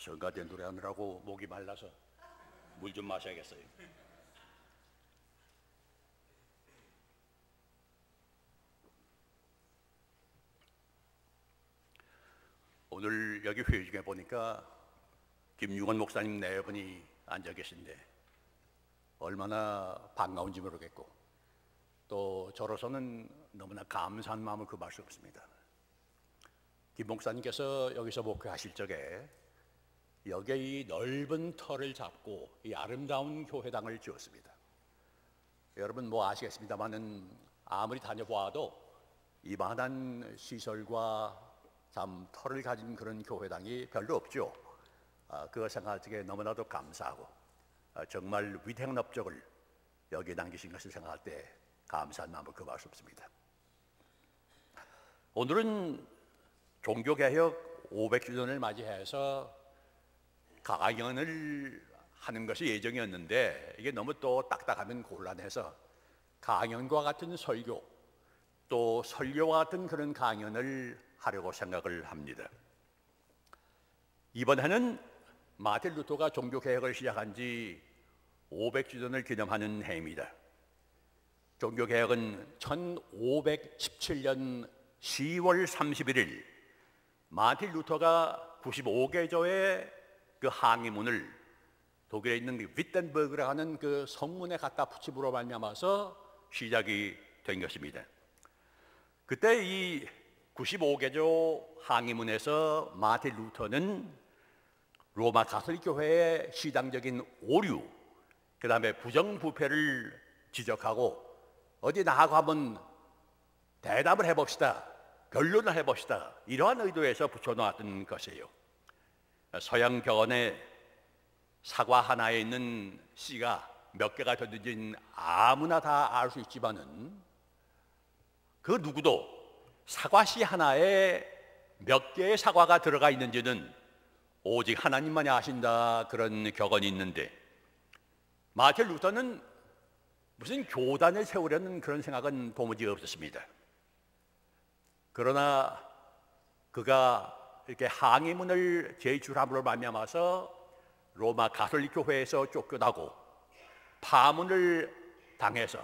성가대 노래하느라고 목이 말라서 물 좀 마셔야겠어요. 오늘 여기 회의 중에 보니까 김용원 목사님 네 분이 앉아 계신데 얼마나 반가운지 모르겠고 또 저로서는 너무나 감사한 마음을 금할 수 없습니다. 김 목사님께서 여기서 목회하실 적에 여기에 이 넓은 터를 잡고 이 아름다운 교회당을 지었습니다. 여러분 뭐 아시겠습니다만은 아무리 다녀보아도 이만한 시설과 참 터를 가진 그런 교회당이 별로 없죠. 그거 생각할 적에 너무나도 감사하고 정말 위대한 업적을 여기에 남기신 것을 생각할 때 감사한 마음을 금할 수 없습니다. 오늘은 종교개혁 500주년을 맞이해서 강연을 하는 것이 예정이었는데 이게 너무 또 딱딱하면 곤란해서 강연과 같은 설교 또 설교와 같은 그런 강연을 하려고 생각을 합니다. 이번 해는 마틴 루터가 종교개혁을 시작한 지 500주년을 기념하는 해입니다. 종교개혁은 1517년 10월 31일 마틴 루터가 95개조의 그 항의문을 독일에 있는 위텐버그라 하는 그 성문에 갖다 붙임으로 말미암아서 시작이 된 것입니다. 그때 이 95개조 항의문에서 마틴 루터는 로마 가톨릭 교회의 시당적인 오류, 그 다음에 부정부패를 지적하고 어디 나가고 한번 대답을 해봅시다, 결론을 해봅시다, 이러한 의도에서 붙여놓았던 것이에요. 서양 벽안에 사과 하나에 있는 씨가 몇 개가 됐는지는 아무나 다 알 수 있지만은 그 누구도 사과 씨 하나에 몇 개의 사과가 들어가 있는지는 오직 하나님만이 아신다, 그런 격언이 있는데 마틴 루터는 무슨 교단을 세우려는 그런 생각은 도무지 없었습니다. 그러나 그가 이렇게 항의문을 제출함으로 말미암아서 로마 가톨릭 교회에서 쫓겨나고 파문을 당해서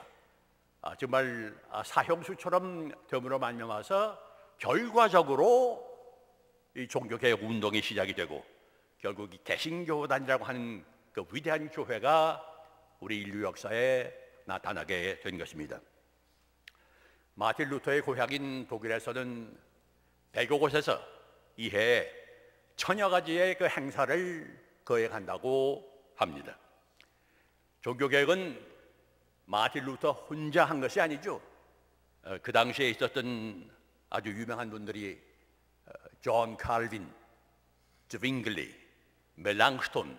정말 사형수처럼 됨으로 말미암아서 결과적으로 이 종교개혁 운동이 시작이 되고 결국 이 개신교단이라고 하는 그 위대한 교회가 우리 인류 역사에 나타나게 된 것입니다. 마틴 루터의 고향인 독일에서는 100여 곳에서 이 해에 1000여 가지의 그 행사를 거행한다고 합니다. 종교개혁은 마틴 루터 혼자 한 것이 아니죠. 그 당시에 있었던 아주 유명한 분들이 존 칼빈, zwingli, 멜랑스톤,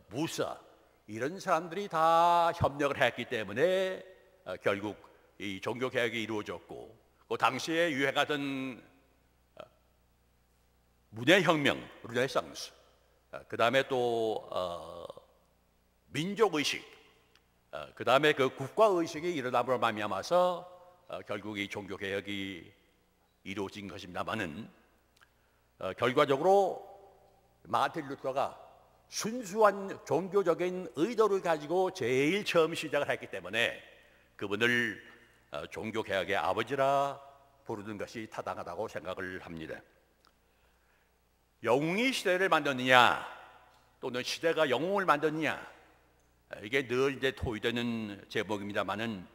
무사, 이런 사람들이 다 협력을 했기 때문에 결국 이 종교개혁이 이루어졌고 그 당시에 유행하던 문예혁명, 르네상스, 그 다음에 또 민족의식, 그 다음에 그 국가의식이 일어남으로 말미암아서 결국 이 종교개혁이 이루어진 것입니다만은 결과적으로 마틴 루터가 순수한 종교적인 의도를 가지고 제일 처음 시작을 했기 때문에 그분을 종교개혁의 아버지라 부르는 것이 타당하다고 생각을 합니다. 영웅이 시대를 만드느냐 또는 시대가 영웅을 만드느냐, 이게 늘 이제 토의되는 제목입니다만은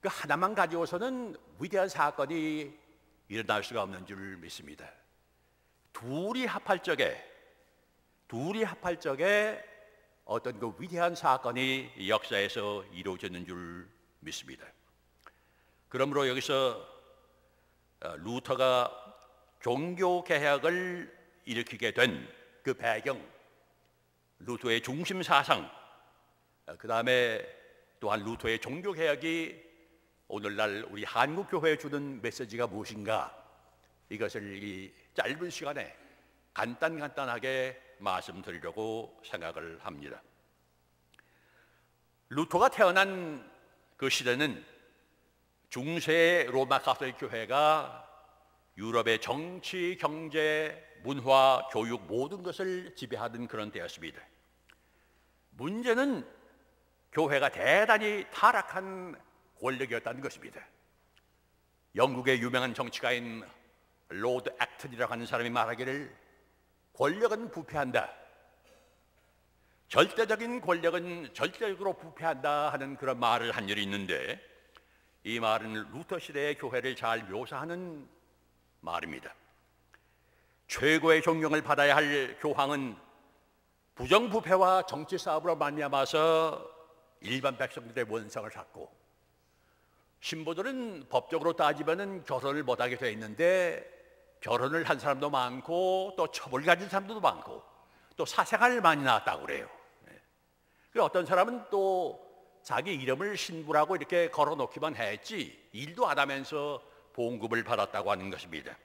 그 하나만 가지고서는 위대한 사건이 일어날 수가 없는 줄 믿습니다. 둘이 합할 적에 어떤 그 위대한 사건이 역사에서 이루어지는 줄 믿습니다. 그러므로 여기서 루터가 종교개혁을 일으키게 된 그 배경, 루터의 중심 사상, 그 다음에 또한 루터의 종교개혁이 오늘날 우리 한국교회에 주는 메시지가 무엇인가, 이것을 이 짧은 시간에 간단하게 말씀드리려고 생각을 합니다. 루터가 태어난 그 시대는 중세 로마 가톨릭 교회가 유럽의 정치, 경제, 문화, 교육 모든 것을 지배하던 그런 때였습니다. 문제는 교회가 대단히 타락한 권력이었다는 것입니다. 영국의 유명한 정치가인 로드 액턴이라고 하는 사람이 말하기를 권력은 부패한다, 절대적인 권력은 절대적으로 부패한다 하는 그런 말을 한 일이 있는데, 이 말은 루터 시대의 교회를 잘 묘사하는 말입니다. 최고의 존경을 받아야 할 교황은 부정부패와 정치 사업으로 말미암아서 일반 백성들의 원성을 샀고, 신부들은 법적으로 따지면 결혼을 못하게 되어 있는데 결혼을 한 사람도 많고 또 첩을 가진 사람도 많고 또 사생활 많이 나왔다고 그래요. 어떤 사람은 또 자기 이름을 신부라고 이렇게 걸어놓기만 했지 일도 안 하면서 봉급을 받았다고 하는 것입니다.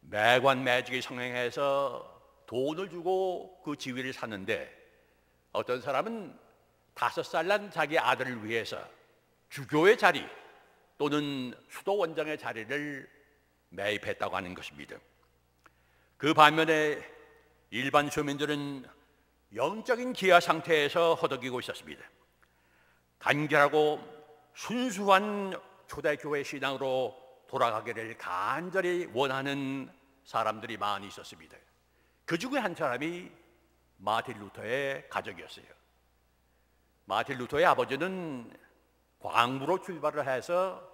매관매직이 성행해서 돈을 주고 그 지위를 샀는데, 어떤 사람은 5살 난 자기 아들을 위해서 주교의 자리 또는 수도원장의 자리를 매입했다고 하는 것입니다. 그 반면에 일반 주민들은 영적인 기아 상태에서 허덕이고 있었습니다. 간결하고 순수한 초대교회 신앙으로 돌아가기를 간절히 원하는 사람들이 많이 있었습니다. 그 중에 한 사람이 마틴 루터의 가족이었어요. 마틴 루터의 아버지는 광부로 출발을 해서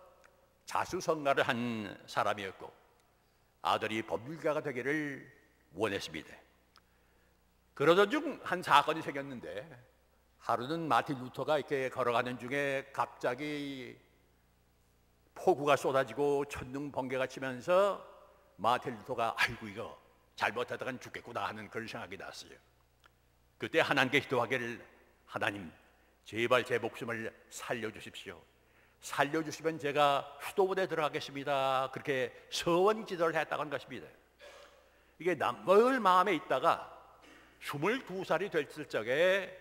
자수성가를 한 사람이었고 아들이 법률가가 되기를 원했습니다. 그러던 중 한 사건이 생겼는데, 하루는 마틴 루터가 이렇게 걸어가는 중에 갑자기 폭우가 쏟아지고 천둥 번개가 치면서 마틴 루터가 아이고 이거 잘못하다간 죽겠구나 하는 그런 생각이 났어요. 그때 하나님께 기도하기를, 하나님 제발 제 목숨을 살려주십시오. 살려주시면 제가 수도원에 들어가겠습니다. 그렇게 서원 기도를 했다고 하는 것입니다. 이게 늘 마음에 있다가 22살이 됐을 적에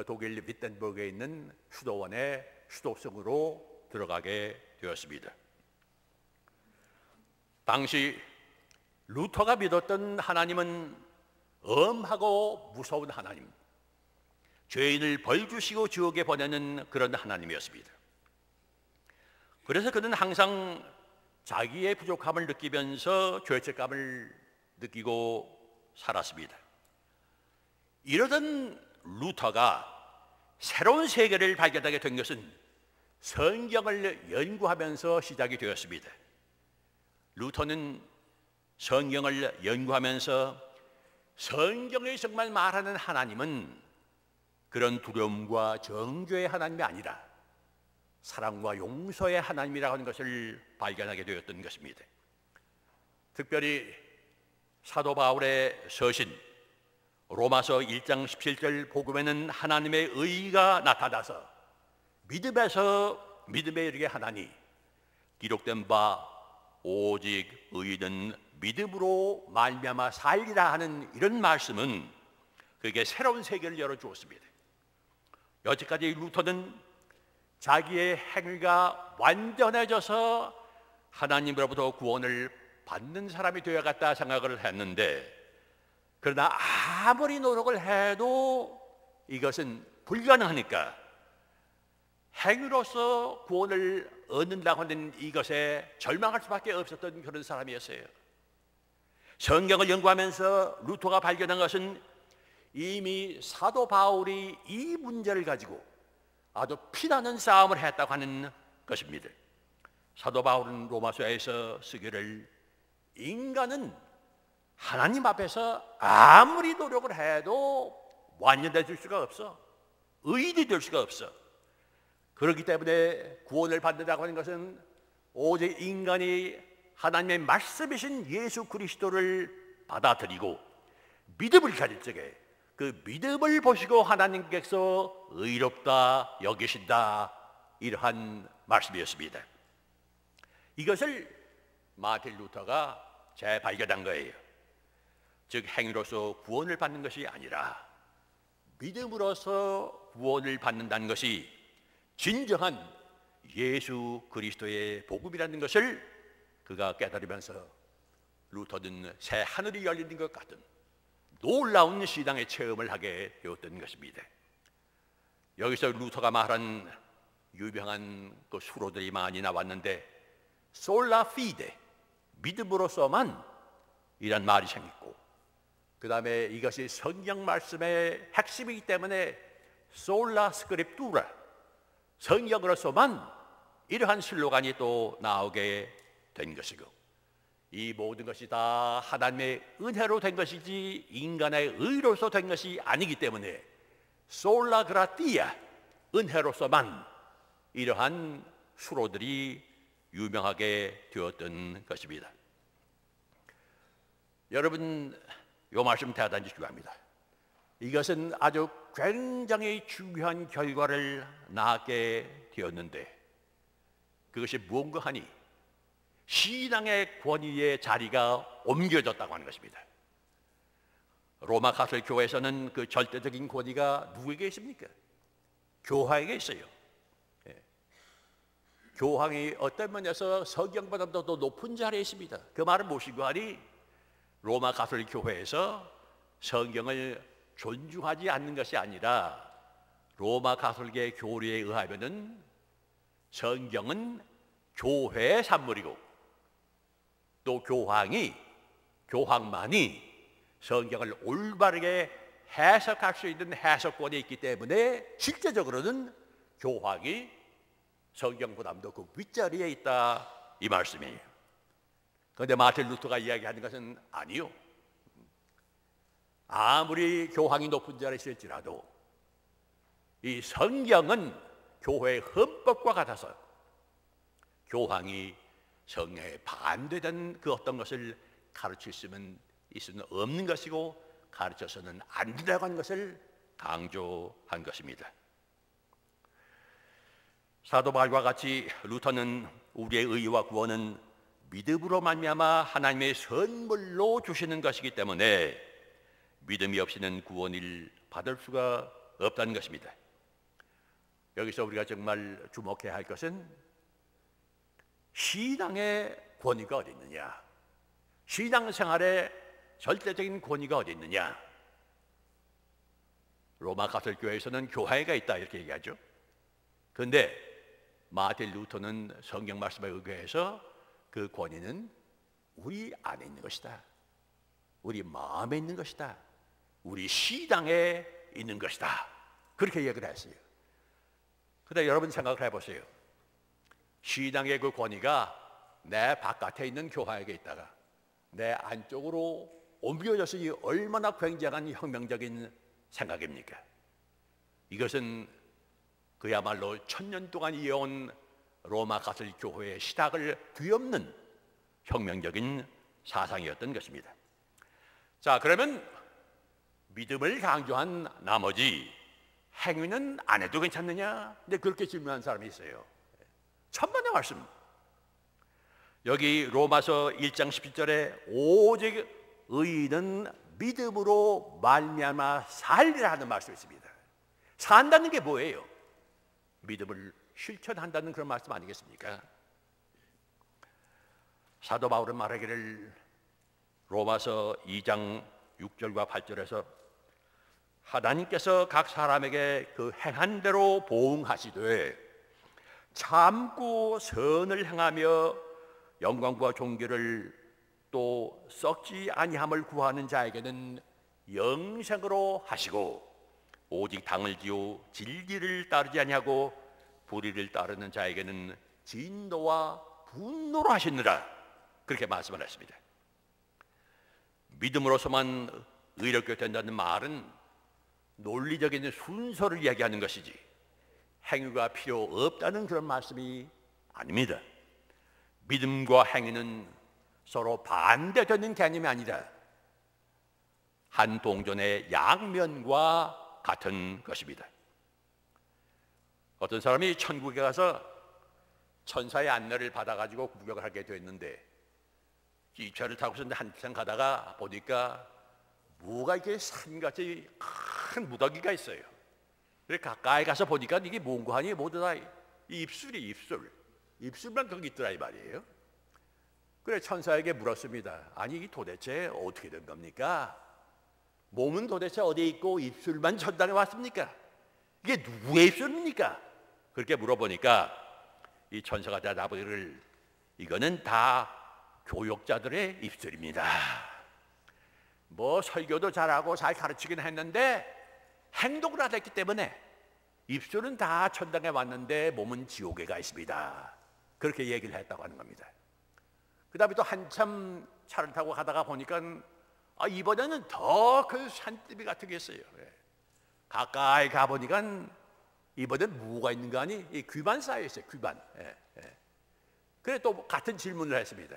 독일 위텐버그에 있는 수도원의 수도승으로 들어가게 되었습니다. 당시 루터가 믿었던 하나님은 엄하고 무서운 하나님, 죄인을 벌주시고 지옥에 보내는 그런 하나님이었습니다. 그래서 그는 항상 자기의 부족함을 느끼면서 죄책감을 느끼고 살았습니다. 이러던 루터가 새로운 세계를 발견하게 된 것은 성경을 연구하면서 시작이 되었습니다. 루터는 성경을 연구하면서 성경이 정말 말하는 하나님은 그런 두려움과 정죄의 하나님이 아니라 사랑과 용서의 하나님이라고 하는 것을 발견하게 되었던 것입니다. 특별히 사도 바울의 서신 로마서 1장 17절 복음에는 하나님의 의가 나타나서 믿음에서 믿음에 이르게 하나니 기록된 바 오직 의인은 믿음으로 말미암아 살리라 하는 이런 말씀은 그에게 새로운 세계를 열어주었습니다. 여태까지 루터는 자기의 행위가 완전해져서 하나님으로부터 구원을 받는 사람이 되어갔다 생각을 했는데, 그러나 아무리 노력을 해도 이것은 불가능하니까 행위로서 구원을 얻는다고 하는 이것에 절망할 수밖에 없었던 그런 사람이었어요. 성경을 연구하면서 루터가 발견한 것은 이미 사도 바울이 이 문제를 가지고 아주 피나는 싸움을 했다고 하는 것입니다. 사도 바울은 로마서에서 쓰기를, 인간은 하나님 앞에서 아무리 노력을 해도 완전해 줄 수가 없어. 의인이 될 수가 없어. 그렇기 때문에 구원을 받는다고 하는 것은 오직 인간이 하나님의 말씀이신 예수 그리스도를 받아들이고 믿음을 가질 적에 그 믿음을 보시고 하나님께서 의롭다 여기신다, 이러한 말씀이었습니다. 이것을 마틴 루터가 재발견한 거예요. 즉 행위로서 구원을 받는 것이 아니라 믿음으로서 구원을 받는다는 것이 진정한 예수 그리스도의 복음이라는 것을 그가 깨달으면서 루터는 새 하늘이 열리는 것 같은 놀라운 신앙의 체험을 하게 되었던 것입니다. 여기서 루터가 말한 유명한 그 수로들이 많이 나왔는데 솔라 피데, 믿음으로서만 이란 말이 생겼고, 그 다음에 이것이 성경 말씀의 핵심이기 때문에 솔라 스크립투라, 성경으로서만 이러한 슬로건이 또 나오게 된 것이고, 이 모든 것이 다 하나님의 은혜로 된 것이지 인간의 의로서 된 것이 아니기 때문에 솔라 그라티아, 은혜로서만 이러한 수로들이 유명하게 되었던 것입니다. 여러분, 이 말씀 대단히 중요합니다. 이것은 아주 굉장히 중요한 결과를 낳게 되었는데, 그것이 무언가 하니 신앙의 권위의 자리가 옮겨졌다고 하는 것입니다. 로마 가톨릭 교회에서는 그 절대적인 권위가 누구에게 있습니까? 교황에게 있어요. 교황이 어떤 면에서 성경보다도 더 높은 자리에 있습니다. 그 말은 무엇인가 하니 로마 가톨릭 교회에서 성경을 존중하지 않는 것이 아니라 로마 가톨릭의 교리에 의하면은 성경은 교회의 산물이고 또 교황만이 성경을 올바르게 해석할 수 있는 해석권이 있기 때문에 실제적으로는 교황이 성경보다도 그 윗자리에 있다, 이 말씀이에요. 그런데 마틴 루터가 이야기하는 것은 아니요. 아무리 교황이 높은 자리에 있을지라도 이 성경은 교회의 헌법과 같아서 교황이 성경에 반대된 그 어떤 것을 가르칠 수는 없는 것이고 가르쳐서는 안 된다고 하는 것을 강조한 것입니다. 사도 바울과 같이 루터는 우리의 의와 구원은 믿음으로 말미암아 하나님의 선물로 주시는 것이기 때문에 믿음이 없이는 구원을 받을 수가 없다는 것입니다. 여기서 우리가 정말 주목해야 할 것은 신앙의 권위가 어디 있느냐, 신앙생활의 절대적인 권위가 어디 있느냐. 로마 가톨릭 교회에서는 교회가 있다 이렇게 얘기하죠. 그런데 마틴 루터는 성경 말씀에 의거해서 그 권위는 우리 안에 있는 것이다, 우리 마음에 있는 것이다, 우리 신앙에 있는 것이다, 그렇게 얘기를 했어요. 그런데 여러분 생각을 해보세요. 신앙의 그 권위가 내 바깥에 있는 교황에게 있다가 내 안쪽으로 옮겨졌으니 얼마나 굉장한 혁명적인 생각입니까? 이것은 그야말로 1000년 동안 이어온 로마 가톨릭 교회의 시작을 뒤엎는 혁명적인 사상이었던 것입니다. 자, 그러면 믿음을 강조한 나머지 행위는 안 해도 괜찮느냐? 근데 그렇게 질문한 사람이 있어요. 천만의 말씀. 여기 로마서 1장 17절에 오직 의인은 믿음으로 말미암아 살리라 하는 말씀이 있습니다. 산다는 게 뭐예요? 믿음을 실천한다는 그런 말씀 아니겠습니까? 사도 바울은 말하기를 로마서 2장 6절과 8절에서 하나님께서 각 사람에게 그 행한 대로 보응하시되 참고 선을 행하며 영광과 존귀를 또 썩지 아니함을 구하는 자에게는 영생으로 하시고 오직 당을 지어 진리를 따르지 아니하고 불의를 따르는 자에게는 진노와 분노로 하시느라, 그렇게 말씀을 했습니다. 믿음으로서만 의롭게 된다는 말은 논리적인 순서를 이야기하는 것이지 행위가 필요 없다는 그런 말씀이 아닙니다. 믿음과 행위는 서로 반대되는 개념이 아니라 한 동전의 양면과 같은 것입니다. 어떤 사람이 천국에 가서 천사의 안내를 받아가지고 구경을 하게 됐는데 기차를 타고서 한참 가다가 보니까 뭐가 이렇게 산같이 큰 무더기가 있어요. 그래서 가까이 가서 보니까 이게 뭔가 하니 모두 다 입술만 거기 있더라 이 말이에요. 그래 천사에게 물었습니다. 아니 이 도대체 어떻게 된 겁니까? 몸은 도대체 어디에 있고 입술만 천당에 왔습니까? 이게 누구의 입술입니까? 그렇게 물어보니까 이 천사가 대답하기를 이거는 다 교역자들의 입술입니다. 뭐 설교도 잘하고 잘 가르치긴 했는데 행동을 안 했기 때문에 입술은 다 천당에 왔는데 몸은 지옥에 가 있습니다. 그렇게 얘기를 했다고 하는 겁니다. 그 다음에 또 한참 차를 타고 가다가 보니까 이번에는 더 그 산더미 같은 게 있어요. 가까이 가보니까 이번엔 뭐가 있는 거 아니? 이 귀반 쌓여 있어요. 귀반. 그래 또 같은 질문을 했습니다.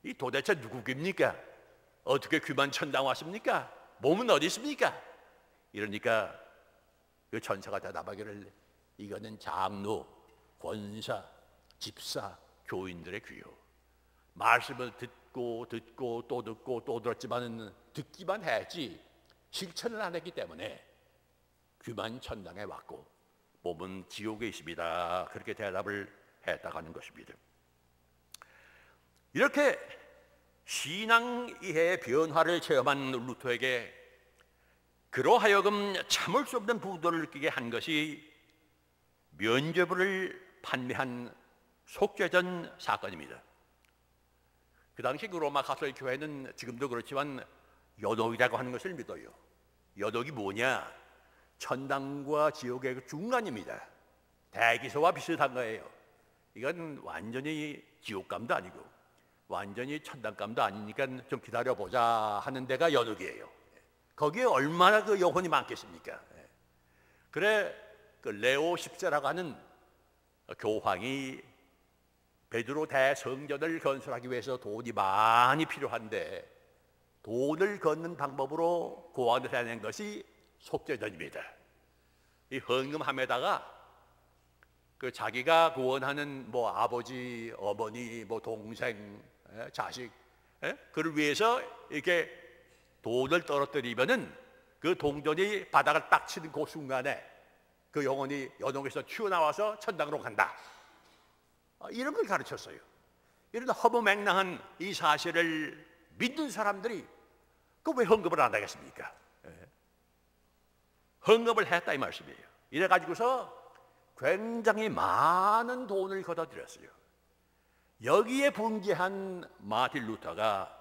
이 도대체 누구입니까? 어떻게 귀반 천당 왔습니까? 몸은 어디 있습니까? 이러니까 그 천사가 대답하기를 이거는 장로, 권사, 집사, 교인들의 귀요. 말씀을 듣고 또 들었지만은 듣기만 했지 실천을 안 했기 때문에 귀만 천당에 왔고 몸은 지옥에 있습니다. 그렇게 대답을 했다고 하는 것입니다. 이렇게 신앙의 변화를 체험한 루터에게 그러하여금 참을 수 없는 부도를 느끼게 한 것이 면죄부를 판매한 속죄전 사건입니다. 그 당시 그 로마 가톨릭 교회는 지금도 그렇지만 연옥이라고 하는 것을 믿어요. 연옥이 뭐냐? 천당과 지옥의 중간입니다. 대기소와 비슷한 거예요. 이건 완전히 지옥감도 아니고 완전히 천당감도 아니니까 좀 기다려보자 하는 데가 연옥이에요. 거기에 얼마나 그 영혼이 많겠습니까? 그래 그 레오 10세라고 하는 교황이 베드로 대성전을 건설하기 위해서 돈이 많이 필요한데 돈을 걷는 방법으로 고안을 해낸 것이 속죄전입니다. 이 헌금함에다가 그 자기가 구원하는 뭐 아버지, 어머니, 뭐 동생, 자식, 그를 위해서 이렇게 돈을 떨어뜨리면은 그 동전이 바닥을 딱 치는 그 순간에 그 영혼이 연옥에서 튀어나와서 천당으로 간다. 이런 걸 가르쳤어요. 이런 허무맹랑한 이 사실을 믿는 사람들이 그 왜 헌금을 안 하겠습니까? 헌금을 했다 이 말씀이에요. 이래 가지고서 굉장히 많은 돈을 걷어들였어요. 여기에 분개한 마틴 루터가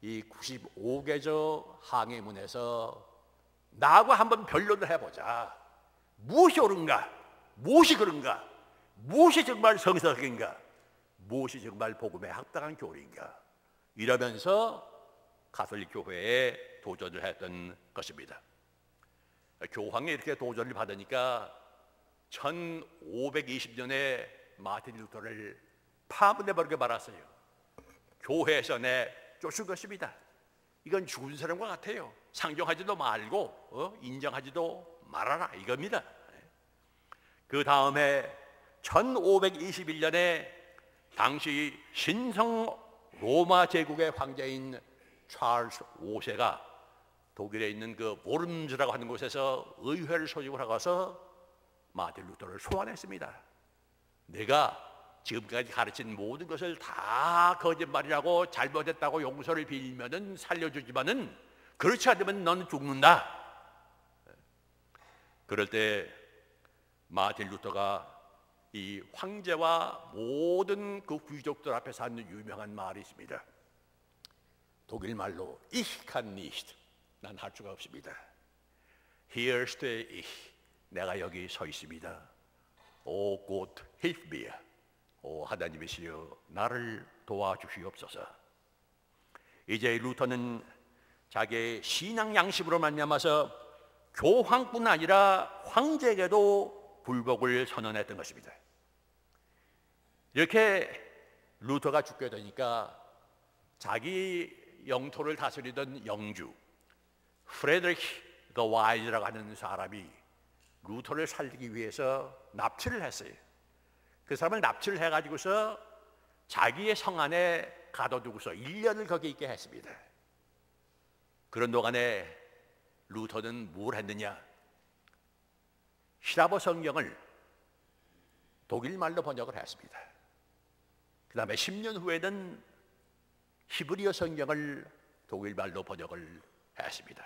이 95개조 항해문에서 나하고 한번 변론을 해보자. 무엇이 옳은가? 무엇이 그런가? 무엇이 정말 성서적인가? 무엇이 정말 복음에 합당한 교리인가? 이러면서 가톨릭 교회에 도전을 했던 것입니다. 교황이 이렇게 도전을 받으니까 1520년에 마틴 루터를 파문해버리게 말았어요. 교회에서 쫓은 것입니다. 이건 죽은 사람과 같아요. 상종하지도 말고 인정하지도 말아라 이겁니다. 그 다음에 1521년에 당시 신성 로마 제국의 황제인 찰스 5세가 독일에 있는 그 보름즈라고 하는 곳에서 의회를 소집을 하고서 마틴 루터를 소환했습니다. 내가 지금까지 가르친 모든 것을 다 거짓말이라고 잘못했다고 용서를 빌면은 살려주지만은 그렇지 않으면 너는 죽는다. 그럴 때 마틴 루터가 이 황제와 모든 그 귀족들 앞에서 하는 유명한 말이 있습니다. 독일 말로 Ich kann nicht, 난 할 수가 없습니다. Hier stehe ich, 내가 여기 서 있습니다. O Gott, hilf mir, 오 하나님이시여 나를 도와주시옵소서. 이제 루터는 자기의 신앙 양심으로 말미암아서 교황뿐 아니라 황제에게도 불복을 선언했던 것입니다. 이렇게 루터가 죽게 되니까 자기 영토를 다스리던 영주 프레드리히 더 와이즈라고 하는 사람이 루터를 살리기 위해서 납치를 했어요. 그 사람을 납치를 해가지고서 자기의 성 안에 가둬두고서 1년을 거기 있게 했습니다. 그런 동안에 루터는 뭘 했느냐? 히라보 성경을 독일말로 번역을 했습니다. 그 다음에 10년 후에는 히브리어 성경을 독일말로 번역을 했습니다.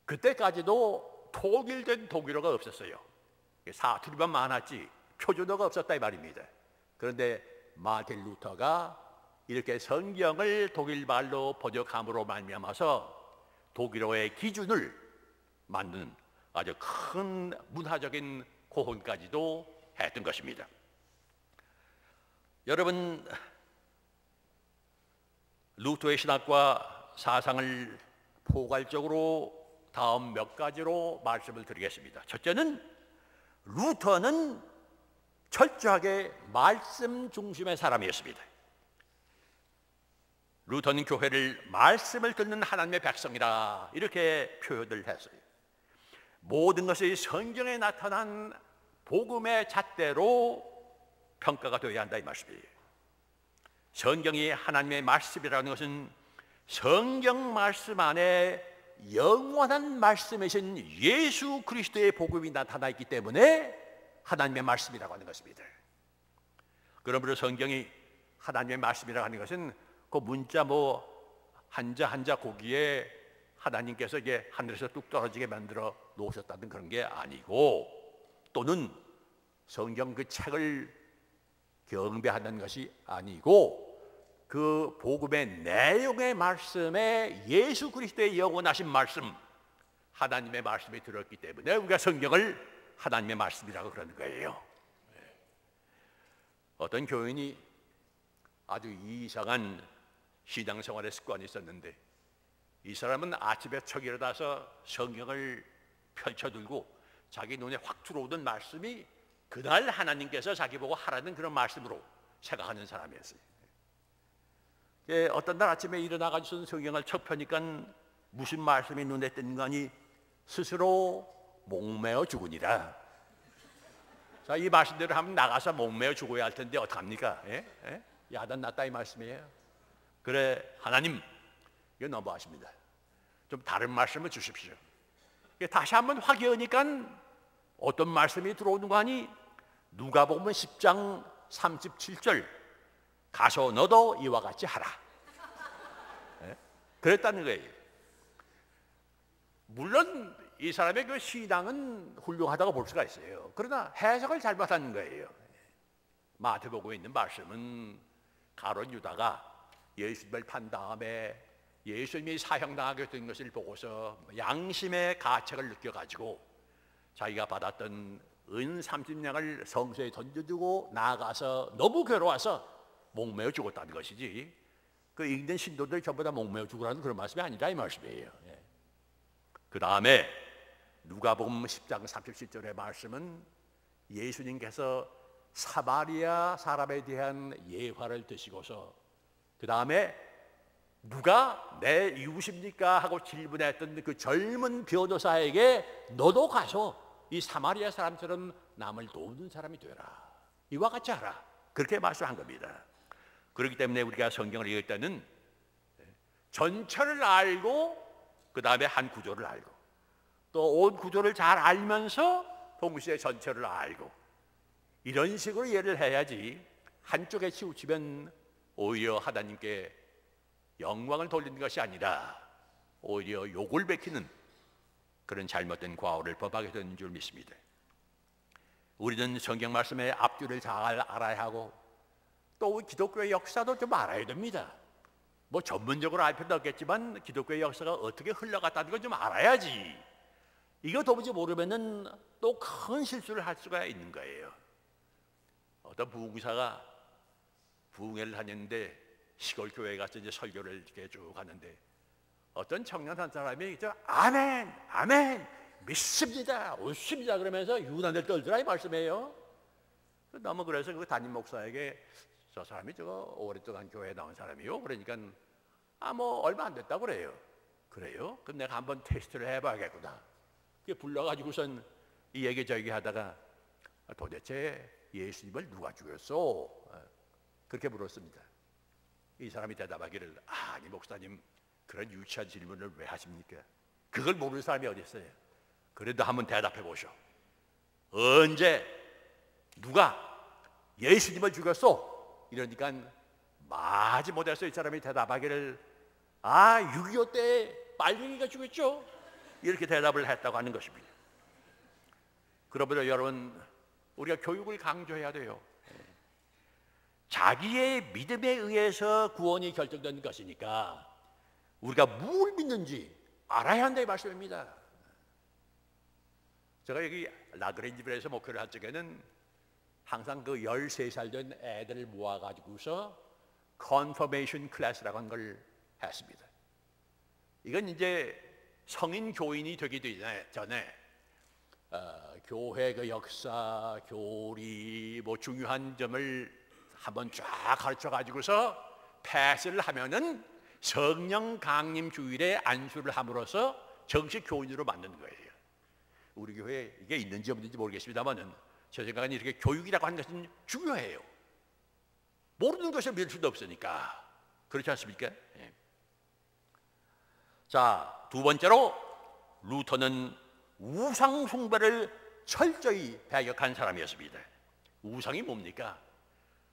그때까지도 통일된 독일어가 없었어요. 사투리만 많았지 표준어가 없었다 이 말입니다. 그런데 마틴 루터가 이렇게 성경을 독일말로 번역함으로 말미암아서 독일어의 기준을 만드는 아주 큰 문화적인 고훈까지도 했던 것입니다. 여러분, 루터의 신학과 사상을 포괄적으로 다음 몇 가지로 말씀을 드리겠습니다. 첫째는 루터는 철저하게 말씀 중심의 사람이었습니다. 루터는 교회를 말씀을 듣는 하나님의 백성이라 이렇게 표현을 했어요. 모든 것이 성경에 나타난 복음의 잣대로 평가가 되어야 한다 이 말씀이에요. 성경이 하나님의 말씀이라는 것은 성경 말씀 안에 영원한 말씀이신 예수 그리스도의 복음이 나타나 있기 때문에 하나님의 말씀이라고 하는 것입니다. 그러므로 성경이 하나님의 말씀이라고 하는 것은 그 문자 한자 고기에 하나님께서 이게 하늘에서 뚝 떨어지게 만들어 놓으셨다는 그런 게 아니고, 또는 성경 그 책을 경배하는 것이 아니고, 그 복음의 내용의 말씀에 예수 그리스도의 영원하신 말씀, 하나님의 말씀이 들었기 때문에 우리가 성경을 하나님의 말씀이라고 그러는 거예요. 어떤 교인이 아주 이상한 신앙생활의 습관이 있었는데, 이 사람은 아침에 척 일어나서 성경을 펼쳐들고 자기 눈에 확 들어오던 말씀이 그날 하나님께서 자기 보고 하라는 그런 말씀으로 생각하는 사람이었어요. 어떤 날 아침에 일어나가지고 성경을 척 펴니까 무슨 말씀이 눈에 띄는가니 스스로 목매어 죽으니라. 자, 이 말씀대로 하면 나가서 목매어 죽어야 할 텐데 어떡합니까? 야단 났다 이 말씀이에요. 그래, 하나님 이거 너무하십니다. 좀 다른 말씀을 주십시오. 다시 한번 확인하니까 어떤 말씀이 들어오는 거 아니? 누가복음 10장 37절 가서 너도 이와 같이 하라. 그랬다는 거예요. 물론 이 사람의 그 신앙은 훌륭하다고 볼 수가 있어요. 그러나 해석을 잘못하는 거예요. 마태복음에 있는 말씀은 가룟 유다가 예수님을 판 다음에 예수님이 사형당하게 된 것을 보고서 양심의 가책을 느껴가지고 자기가 받았던 은 30냥을 성소에 던져두고 나아가서 너무 괴로워서 목매어 죽었다는 것이지, 그 읽는 신도들 전부 다 목매어 죽으라는 그런 말씀이 아니라 이 말씀이에요. 그 다음에 누가복음 10장 37절의 말씀은 예수님께서 사마리아 사람에 대한 예화를 드시고서 그 다음에 누가 내 이웃입니까? 하고 질문했던 그 젊은 변호사에게 너도 가서 이 사마리아 사람처럼 남을 도우는 사람이 되라. 이와 같이 하라. 그렇게 말씀한 겁니다. 그렇기 때문에 우리가 성경을 읽을 때는 전체를 알고 그 다음에 한 구조를 알고 또 온 구조를 잘 알면서 동시에 전체를 알고 이런 식으로 이해를 해야지 한쪽에 치우치면 오히려 하나님께 영광을 돌리는 것이 아니라 오히려 욕을 베끼는 그런 잘못된 과오를 범하게 되는 줄 믿습니다. 우리는 성경 말씀의 앞뒤를 잘 알아야 하고 또 기독교의 역사도 좀 알아야 됩니다. 뭐 전문적으로 알 필요는 없겠지만 기독교의 역사가 어떻게 흘러갔다는 걸 좀 알아야지. 이거 도무지 모르면은 또 큰 실수를 할 수가 있는 거예요. 어떤 부흥사가 부흥회를 다녔는데 시골 교회에 가서 이제 설교를 이렇게 쭉 하는데 어떤 청년 한 사람이 이제 아멘, 아멘, 믿습니다, 옳습니다 그러면서 유난을 떨더라 이 말씀이에요. 너무 그래서 그 담임 목사에게 저 사람이 저거 오랫동안 교회에 나온 사람이요. 그러니까 뭐 얼마 안 됐다고 그래요. 그래요? 그럼 내가 한번 테스트를 해봐야겠구나. 그게 불러가지고선 이 얘기 저 얘기 하다가 도대체 예수님을 누가 죽였어? 그렇게 물었습니다. 이 사람이 대답하기를 아니 목사님 그런 유치한 질문을 왜 하십니까? 그걸 모르는 사람이 어디 있어요? 그래도 한번 대답해 보쇼. 언제 누가 예수님을 죽였어? 이러니까 마지못해서 이 사람이 대답하기를 6.25 때 빨갱이가 죽었죠, 이렇게 대답을 했다고 하는 것입니다. 그러므로 여러분, 우리가 교육을 강조해야 돼요. 자기의 믿음에 의해서 구원이 결정된 것이니까 우리가 뭘 믿는지 알아야 한다는 말씀입니다. 제가 여기 라그랜지빌에서 목회를 할 적에는 항상 그 13살 된 애들을 모아가지고서 컨퍼메이션 클래스라고 하는 걸 했습니다. 이건 이제 성인 교인이 되기 전에 교회 그 역사, 교리, 중요한 점을 한번 쫙 가르쳐 가지고서 패스를 하면은 성령 강림 주일에 안수를 함으로써 정식 교인으로 만드는 거예요. 우리 교회에 이게 있는지 없는지 모르겠습니다만은 제 생각은 이렇게 교육이라고 하는 것은 중요해요. 모르는 것을 믿을 수도 없으니까. 그렇지 않습니까? 예. 자, 두 번째로 루터는 우상 숭배를 철저히 배격한 사람이었습니다. 우상이 뭡니까?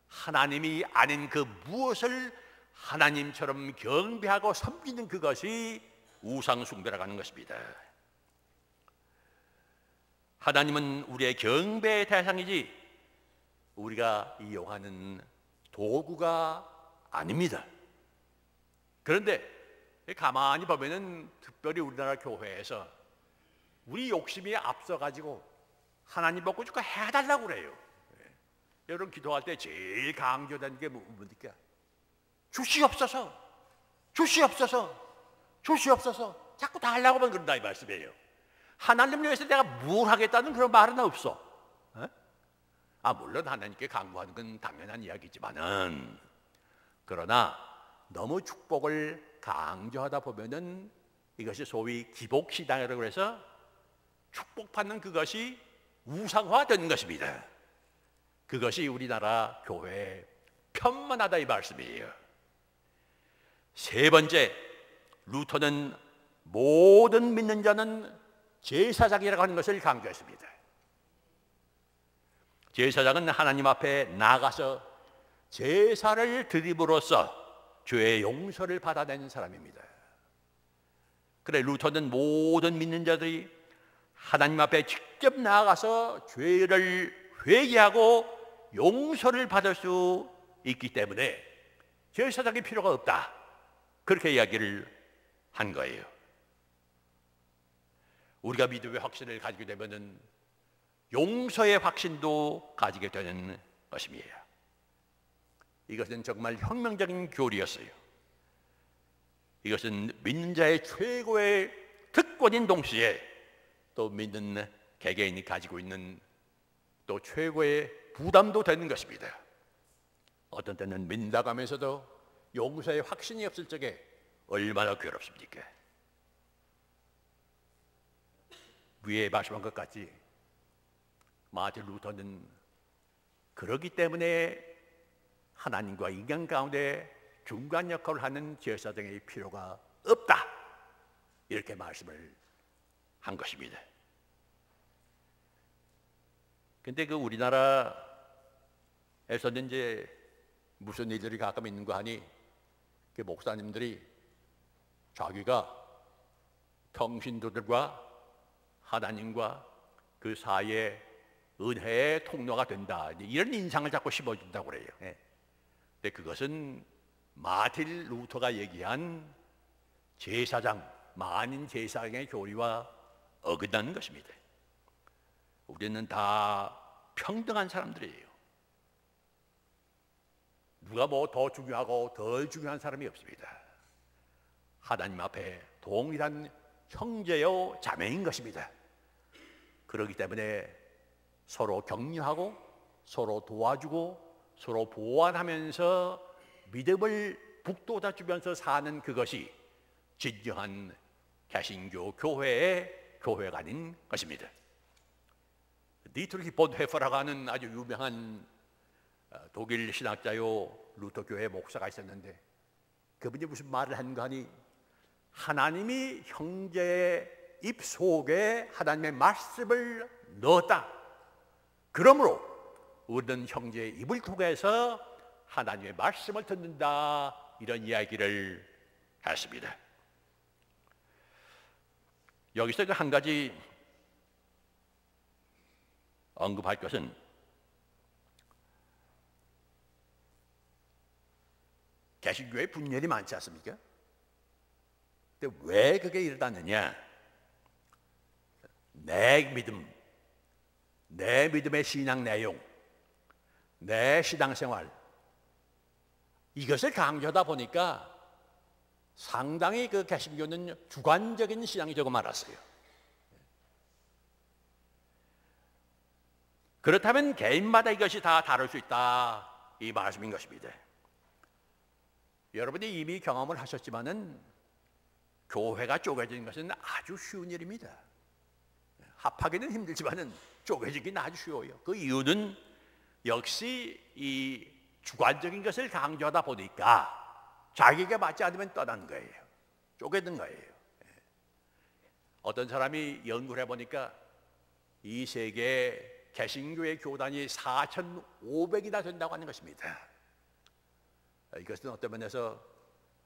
하나님이 아닌 그 무엇을 하나님처럼 경배하고 섬기는 그것이 우상 숭배라고 하는 것입니다. 하나님은 우리의 경배의 대상이지 우리가 이용하는 도구가 아닙니다. 그런데 가만히 보면은 특별히 우리나라 교회에서 우리 욕심이 앞서가지고 하나님 먹고 주고 해달라고 그래요. 여러분 기도할 때 제일 강조되는 게 뭡니까? 주시옵소서, 주시옵소서, 주시옵소서. 자꾸 달라고만 그런다 이 말씀이에요. 하나님을 위해서 내가 뭘 하겠다는 그런 말은 없어. 물론 하나님께 강구하는 건 당연한 이야기지만은, 그러나 너무 축복을 강조하다 보면은 이것이 소위 기복신앙이라고 해서 축복받는 그것이 우상화되는 것입니다. 그것이 우리나라 교회의 편만하다 이 말씀이에요. 세 번째, 루터는 모든 믿는 자는 제사장이라고 하는 것을 강조했습니다. 제사장은 하나님 앞에 나가서 제사를 드림으로써 죄의 용서를 받아내는 사람입니다. 그래, 루터는 모든 믿는 자들이 하나님 앞에 직접 나아가서 죄를 회개하고 용서를 받을 수 있기 때문에 제사장이 필요가 없다, 그렇게 이야기를 한 거예요. 우리가 믿음의 확신을 가지게 되면은 용서의 확신도 가지게 되는 것입니다. 이것은 정말 혁명적인 교리였어요. 이것은 믿는 자의 최고의 특권인 동시에 또 믿는 개개인이 가지고 있는 또 최고의 부담도 되는 것입니다. 어떤 때는 믿는다고 하면서도 용서의 확신이 없을 적에 얼마나 괴롭습니까? 위에 말씀한 것 같이 마틴 루터는 그러기 때문에 하나님과 인간 가운데 중간 역할을 하는 제사장의 필요가 없다, 이렇게 말씀을 한 것입니다. 근데 그 우리나라에서는 이제 무슨 일들이 가끔 있는 거 하니 그 목사님들이 자기가 평신도들과 하나님과 그 사이에 은혜의 통로가 된다, 이런 인상을 자꾸 심어준다고 그래요. 근데 그것은 마틴 루터가 얘기한 제사장, 만인 제사장의 교리와 어긋나는 것입니다. 우리는 다 평등한 사람들이에요. 누가 뭐 더 중요하고 덜 중요한 사람이 없습니다. 하나님 앞에 동일한 형제요 자매인 것입니다. 그렇기 때문에 서로 격려하고 서로 도와주고 서로 보완하면서 믿음을 북돋아주면서 사는 그것이 진정한 개신교 교회의 교회가 아닌 것입니다. 디트리히 본헤퍼라고 하는 아주 유명한 독일 신학자요 루터교회 목사가 있었는데, 그분이 무슨 말을 한가 하니 하나님이 형제의 입 속에 하나님의 말씀을 넣었다. 그러므로 우리는 형제의 입을 통해서 하나님의 말씀을 듣는다, 이런 이야기를 했습니다. 여기서 그 한 가지 언급할 것은 개신교에 분열이 많지 않습니까? 근데 왜 그게 일어났느냐? 내 믿음, 내 믿음의 신앙 내용, 내 신앙생활, 이것을 강조하다 보니까 상당히 그 개신교는 주관적인 신앙이 되고 말았어요. 그렇다면 개인마다 이것이 다 다를 수 있다, 이 말씀인 것입니다. 여러분이 이미 경험을 하셨지만은 교회가 쪼개지는 것은 아주 쉬운 일입니다. 합하기는 힘들지만은 쪼개지기는 아주 쉬워요. 그 이유는 역시 이 주관적인 것을 강조하다 보니까 자기에게 맞지 않으면 떠나는 거예요. 쪼개는 거예요. 어떤 사람이 연구를 해보니까 이 세계 개신교의 교단이 4,500이나 된다고 하는 것입니다. 이것은 어떤 면에서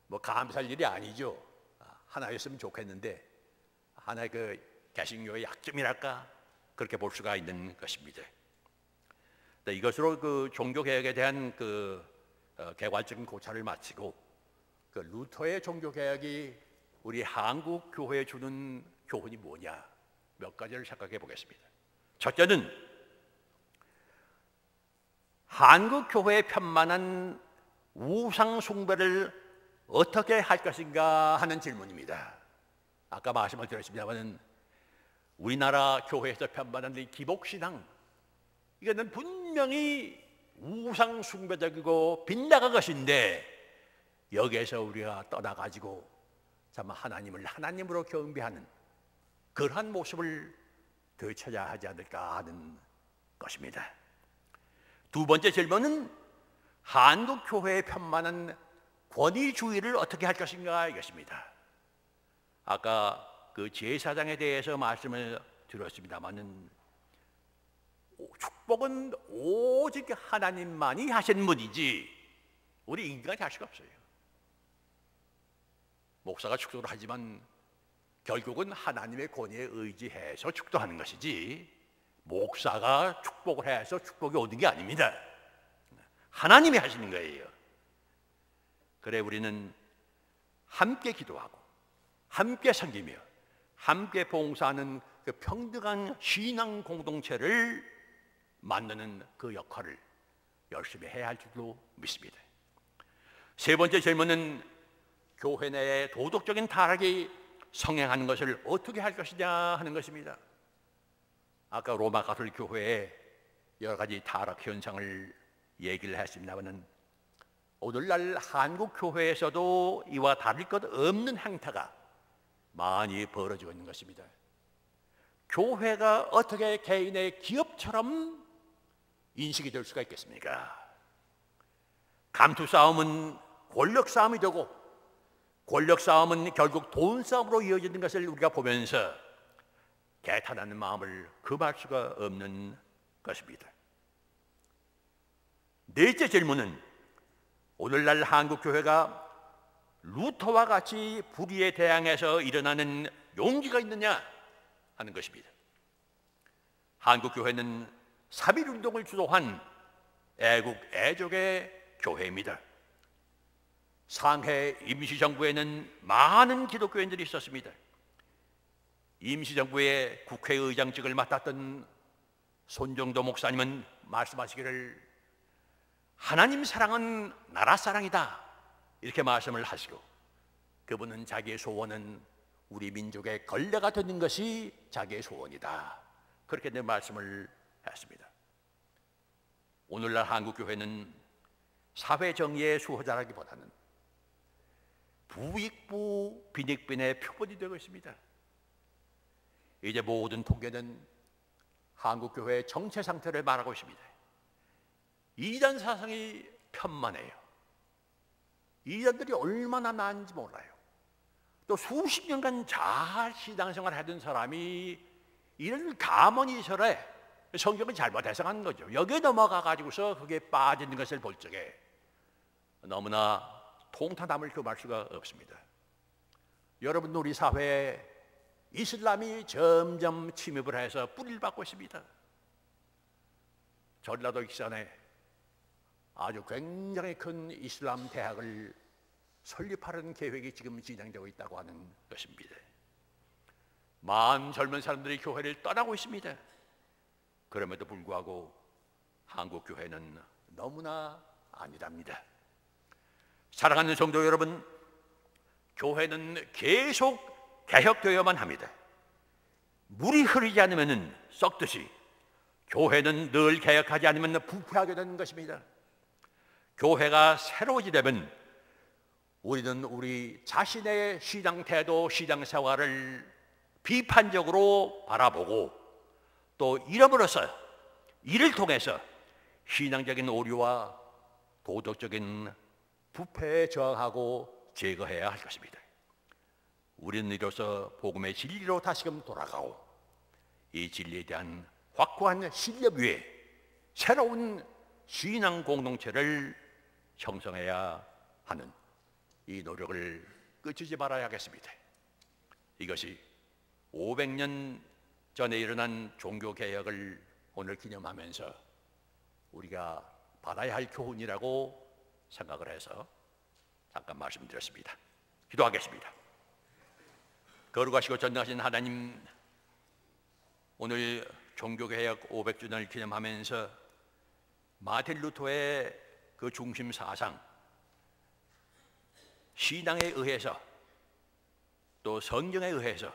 뭐 감사할 일이 아니죠. 하나였으면 좋겠는데 하나의 그 개신교의 약점이랄까, 그렇게 볼 수가 있는 것입니다. 이것으로 그 종교개혁에 대한 그 개괄적인 고찰을 마치고 그 루터의 종교개혁이 우리 한국 교회에 주는 교훈이 뭐냐, 몇 가지를 생각해 보겠습니다. 첫째는 한국 교회의 편만한 우상 숭배를 어떻게 할 것인가 하는 질문입니다. 아까 말씀을 드렸습니다만 우리나라 교회에서 편만한 이 기복신앙, 이거는 분명히 우상 숭배적이고 빗나간 것인데 여기에서 우리가 떠나가지고 참 하나님을 하나님으로 경배하는 그러한 모습을 되찾아야 하지 않을까 하는 것입니다. 두 번째 질문은 한국 교회의 편만한 권위주의를 어떻게 할 것인가, 이것입니다. 아까 그 제사장에 대해서 말씀을 드렸습니다만은 축복은 오직 하나님만이 하신 분이지 우리 인간이 할 수가 없어요. 목사가 축도를 하지만 결국은 하나님의 권위에 의지해서 축도하는 것이지 목사가 축복을 해서 축복이 오는 게 아닙니다. 하나님이 하시는 거예요. 그래 우리는 함께 기도하고 함께 섬기며 함께 봉사하는 그 평등한 신앙 공동체를 만드는 그 역할을 열심히 해야 할 줄로 믿습니다. 세 번째 질문은 교회 내에 도덕적인 타락이 성행하는 것을 어떻게 할 것이냐 하는 것입니다. 아까 로마 가톨릭 교회의 여러 가지 타락 현상을 얘기를 했습니다만 오늘날 한국 교회에서도 이와 다를 것 없는 행태가 많이 벌어지고 있는 것입니다. 교회가 어떻게 개인의 기업처럼 인식이 될 수가 있겠습니까? 감투 싸움은 권력 싸움이 되고 권력 싸움은 결국 돈 싸움으로 이어지는 것을 우리가 보면서 개탄하는 마음을 금할 수가 없는 것입니다. 넷째 질문은 오늘날 한국 교회가 루터와 같이 불의에 대항해서 일어나는 용기가 있느냐 하는 것입니다. 한국 교회는 3.1운동을 주도한 애국 애족의 교회입니다. 상해 임시정부에는 많은 기독교인들이 있었습니다. 임시정부의 국회의장직을 맡았던 손정도 목사님은 말씀하시기를 하나님 사랑은 나라 사랑이다 이렇게 말씀을 하시고 그분은 자기의 소원은 우리 민족의 걸레가 되는 것이 자기의 소원이다 그렇게 내 말씀을 했습니다. 오늘날 한국교회는 사회정의의 수호자라기보다는 부익부 빈익빈의 표본이 되고 있습니다. 이제 모든 통계는 한국교회의 정체 상태를 말하고 있습니다. 이단 사상이 편만해요. 이단들이 얼마나 많은지 몰라요. 또 수십 년간 잘 신앙생활을 하던 사람이 이런 가문이설에 성경을 잘못 해석하는 거죠. 여기에 넘어가 가지고서 그게 빠지는 것을 볼 적에 너무나 통탄함을 금할 수가 없습니다. 여러분, 우리 사회에 이슬람이 점점 침입을 해서 뿌리를 받고 있습니다. 전라도 익산에 아주 굉장히 큰 이슬람 대학을 설립하려는 계획이 지금 진행되고 있다고 하는 것입니다. 많은 젊은 사람들이 교회를 떠나고 있습니다. 그럼에도 불구하고 한국 교회는 너무나 아니랍니다. 사랑하는 성도 여러분, 교회는 계속 개혁되어야만 합니다. 물이 흐르지 않으면 썩듯이 교회는 늘 개혁하지 않으면 부패하게 되는 것입니다. 교회가 새로워지려면 우리는 우리 자신의 신앙 태도, 신앙 생활을 비판적으로 바라보고 또 이름으로써 이를 통해서 신앙적인 오류와 도덕적인 부패에 저항하고 제거해야 할 것입니다. 우리는 이로써 복음의 진리로 다시금 돌아가고 이 진리에 대한 확고한 신뢰 위에 새로운 신앙 공동체를 형성해야 하는 이 노력을 끝이지 말아야 하겠습니다. 이것이 500년 전에 일어난 종교개혁을 오늘 기념하면서 우리가 받아야 할 교훈이라고 생각을 해서 잠깐 말씀드렸습니다. 기도하겠습니다. 거룩하시고 전능하신 하나님, 오늘 종교개혁 500주년을 기념하면서 마틴 루터의 그 중심 사상, 신앙에 의해서 또 성경에 의해서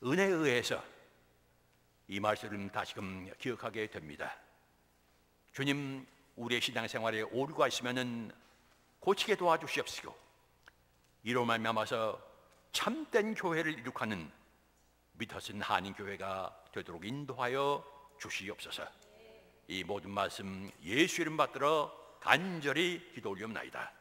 은혜에 의해서 이 말씀을 다시금 기억하게 됩니다. 주님, 우리의 신앙생활에 오류가 있으면 고치게 도와주시옵시고 이로 말미암아서 참된 교회를 이룩하는 믿어진 한인교회가 되도록 인도하여 주시옵소서. 이 모든 말씀 예수 이름 받들어 간절히 기도 올리옵나이다.